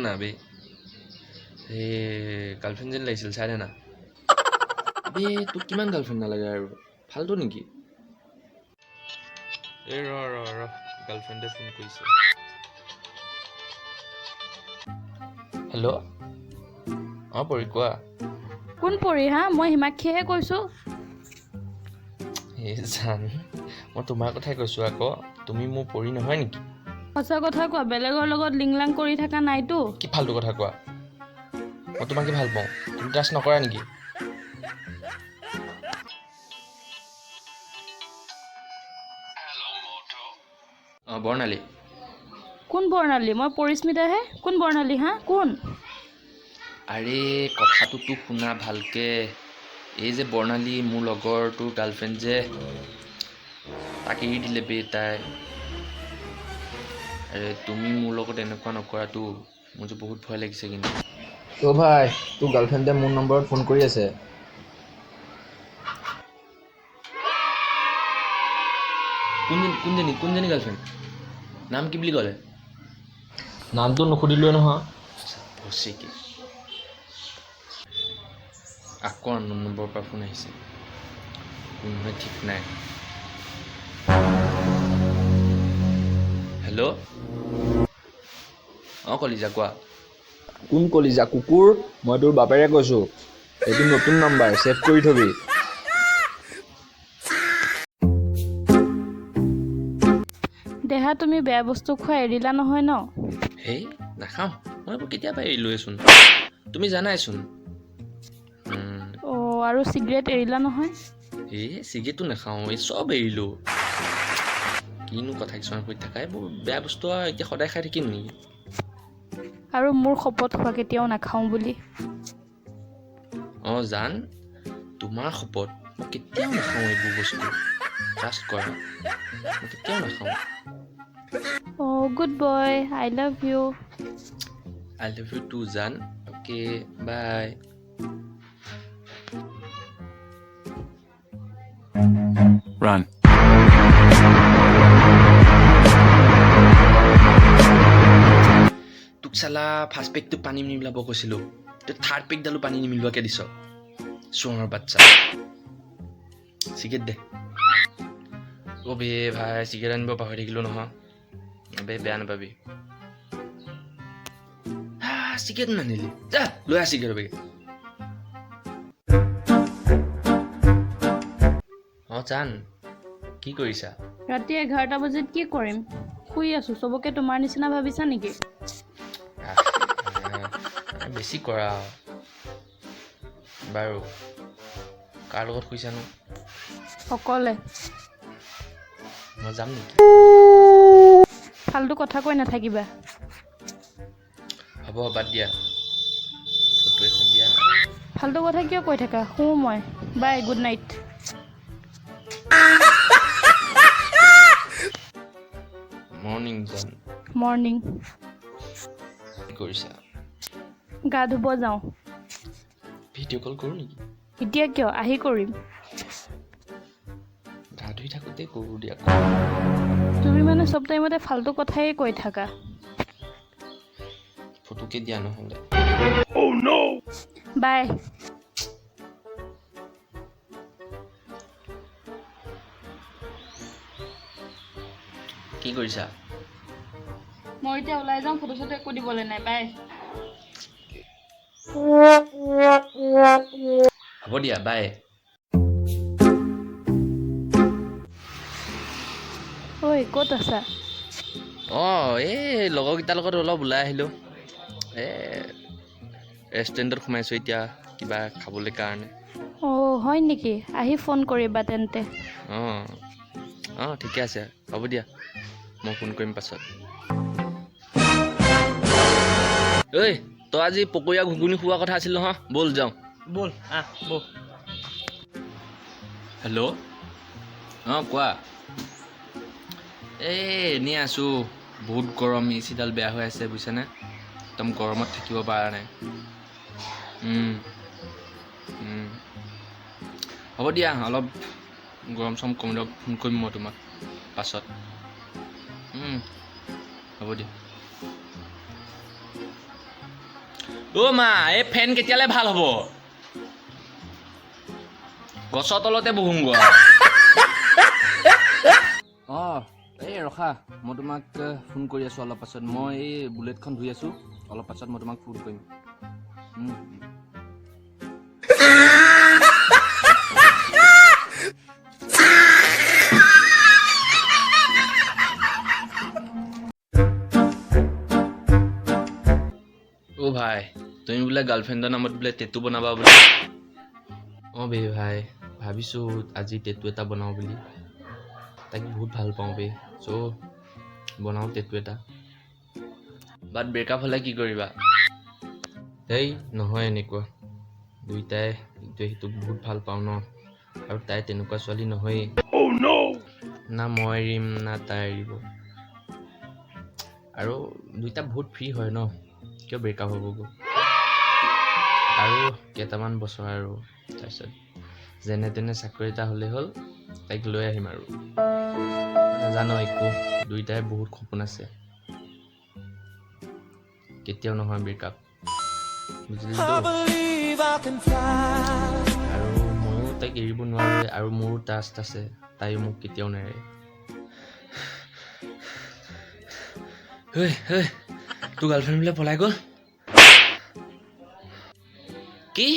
না বে গাৰ্লফ্ৰেণ্ড যেন লাগিছিল চাই দে না বে তোক কিমান গাৰ্লফ্ৰেণ্ড নালাগে আৰু ফাল্টু নেকি ৰ গাৰ্লফ্ৰেণ্ডে ফোন কৰিছে হেল্ল' পৰি কোৱা কোন পৰি হা মই হিমাক্ষীহে কৈছোঁ জান মই তোমাৰ কথাই কৈছোঁ আকৌ তুমি মোৰ পৰি নহয় নেকি সঁচা কথা কোৱা বেলেগৰ লগত লিংলাং কৰি থকা নাইতো কি ফাল্টু কথা কোৱা মই তোমাকে ভাল পাওঁ তুমি ট্ৰাষ্ট নকৰা নেকি বৰ্ণালী কোন বৰ্ণালী মই পৰিস্মিতাহে কোন বৰ্ণালী হা কোন আৰে কথাটো তোক শুনা ভালকে এই যে বৰ্ণালী মোৰ লগৰ তোৰ গাৰ্লফ্ৰেণ্ড যে তাক এৰি দিলে বে তাই আৰে তুমি মোৰ লগত এনেকুৱা নকৰাতো মোৰ যে বহুত ভয় লাগিছে কিন্তু ভাই তোৰ গাৰ্লফ্ৰেণ্ডে মোৰ নম্বৰত ফোন কৰি আছে কোনজনী গাৰ্লফ্ৰেণ্ড নাম কি বুলি ক'লে নামটো নুসুধিলোৱে নহয় ভচিকি আকৌ আননোন নম্বৰৰ পৰা ফোন আহিছে কোন হয় ঠিক নাই হেল্ল' কলিজা কোৱা কোন কলিজা কুকুৰ মই তোৰ বাপেৰে কৈছোঁ এইটো নতুন নাম্বাৰ ছেভ কৰি থবি দেহা তুমি বেয়া বস্তু খোৱা এৰিলা নহয় ন হেই নাখাওঁ মই এইবোৰ কেতিয়াবা এৰিলোৱেচোন তুমি জানাইচোন আৰু চিগাৰেট এৰিলা নহয় চিগাৰেটটো নাখাওঁ এই চব এৰিলোঁ কিনো কথা কিছুমান কৈ থাকা এইবোৰ বেয়া বস্তু আৰু এতিয়া সদায় খাই থাকিম নেকি আৰু মোৰ শপত খোৱা কেতিয়াও নাখাওঁ বুলি জান তোমাৰ শপত মই কেতিয়াও নাখাওঁ এইবোৰ বস্তু ট্ৰাষ্ট কৰা মই কেতিয়াও নাখাওঁ good boy I love you too জান অ'কে বাই Run. তোক চালা ফাৰ্ষ্ট পেকটো পানী নিমিলাব কৈছিলোঁ তই থাৰ্ড পেকডালো পানী নিমিলোৱাকৈ দিছ চোৰৰ বাচ্চা চিগেট দে বে ভাই চিগেট আনিব পাহৰি থাকিলোঁ নহয় বে বেয়া নাপাবি চিগেট নানিলি যা লৈ আহ চিগেট বেগে জান কি কৰিছা ৰাতি 11টা বজাত কি কৰিম শুই আছোঁ চবকে তোমাৰ নিচিনা ভাবিছা নেকি বেছি কৰা বাৰু কাৰ লগত শুইছানো অকলে মই যাম নেকি ফাল্টু কথা কৈ নাথাকিবা হ'ব বাদ দিয়া ফটো এখন দিয়া ফাল্টু কথা কিয় কৈ থাকা শুওঁ মই বাই গুড নাইট মৰ্ণিং জান মৰ্ণিং কি কৰিছা গা ধুব যাওঁ ভিডিঅ' কল কৰোঁ নেকি এতিয়া কিয় আহি কৰিম গা ধুই থাকোঁতে কৰোঁ দিয়া তুমি মানে চব টাইমতে ফাল্টু কথাই কৈ থাকা ফটোকে দিয়া নহ'লে বাই কি কৰিছা মই এতিয়া ওলাই যাওঁ ফটো চটো একো দিবলৈ নাই বাই হ'ব দিয়া বাই ঐ ক'ত আছা এই লগৰকেইটাৰ লগত অলপ ওলাই আহিলোঁ ৰেষ্টুৰেণ্টত সোমাইছোঁ এতিয়া কিবা খাবলৈ কাৰণে হয় নেকি আহি ফোন কৰিবা তেন্তে ঠিকে আছে হ'ব দিয়া মই ফোন কৰিম পাছত ঐ তই আজি পকৰীয়া ঘুগুনি খোৱা কথা আছিল নহয় ব'ল যাওঁ ব'ল ব'ল হেল্ল' কোৱা এনেই আছোঁ বহুত গৰম এচিডাল বেয়া হৈ আছে বুজিছানে একদম গৰমত থাকিব পৰা নাই হ'ব দিয়া অলপ গৰম চৰম কমি লওক ফোন কৰিম মই তোমাক পাছত হ'ব দিয়া অ' মা এই ফেন কেতিয়ালৈ ভাল হ'ব গছৰ তলতে বহোংগৈ অঁ এই ৰখা মই তোমাক ফোন কৰি আছোঁ অলপ পাছত মই এই বুলেটখন ধুই আছোঁ অলপ পাছত মই তোমাক ফোন কৰিম অ' ভাই তুমি বোলে গাৰ্লফ্ৰেণ্ডৰ নামত বোলে টেটু বনাবা বোলে অঁ বে ভাই ভাবিছোঁ আজি টেটু এটা বনাওঁ বুলি তাক বহুত ভাল পাওঁ বে চ' বনাওঁ টেটু এটা বাট ব্ৰেকআপ হ'লে কি কৰিবা এই নহয় এনেকুৱা দুইটাই ইটোৱে সিটোক বহুত ভাল পাওঁ ন আৰু তাই তেনেকুৱা ছোৱালী নহয়েই না মই এৰিম না তাই এৰিব আৰু দুইটা বহুত ফ্ৰী হয় ন কিয় ব্ৰেকআপ হ'বগৈ আৰু কেইটামান বছৰ আৰু তাৰপিছত যেনে তেনে চাকৰি এটা হ'লেই হ'ল তাইক লৈ আহিম আৰু নাজানো একো দুইটাই বহুত সপোন আছে কেতিয়াও নহয় ব্ৰেকআপ বুজিলিতো আৰু ময়ো তাইক এৰিব নোৱাৰোঁ আৰু মোৰো ট্ৰাষ্ট আছে তাইও মোক কেতিয়াও নেৰে তোৰ গাৰ্লফ্ৰেণ্ড বোলে পলাই গ'ল কি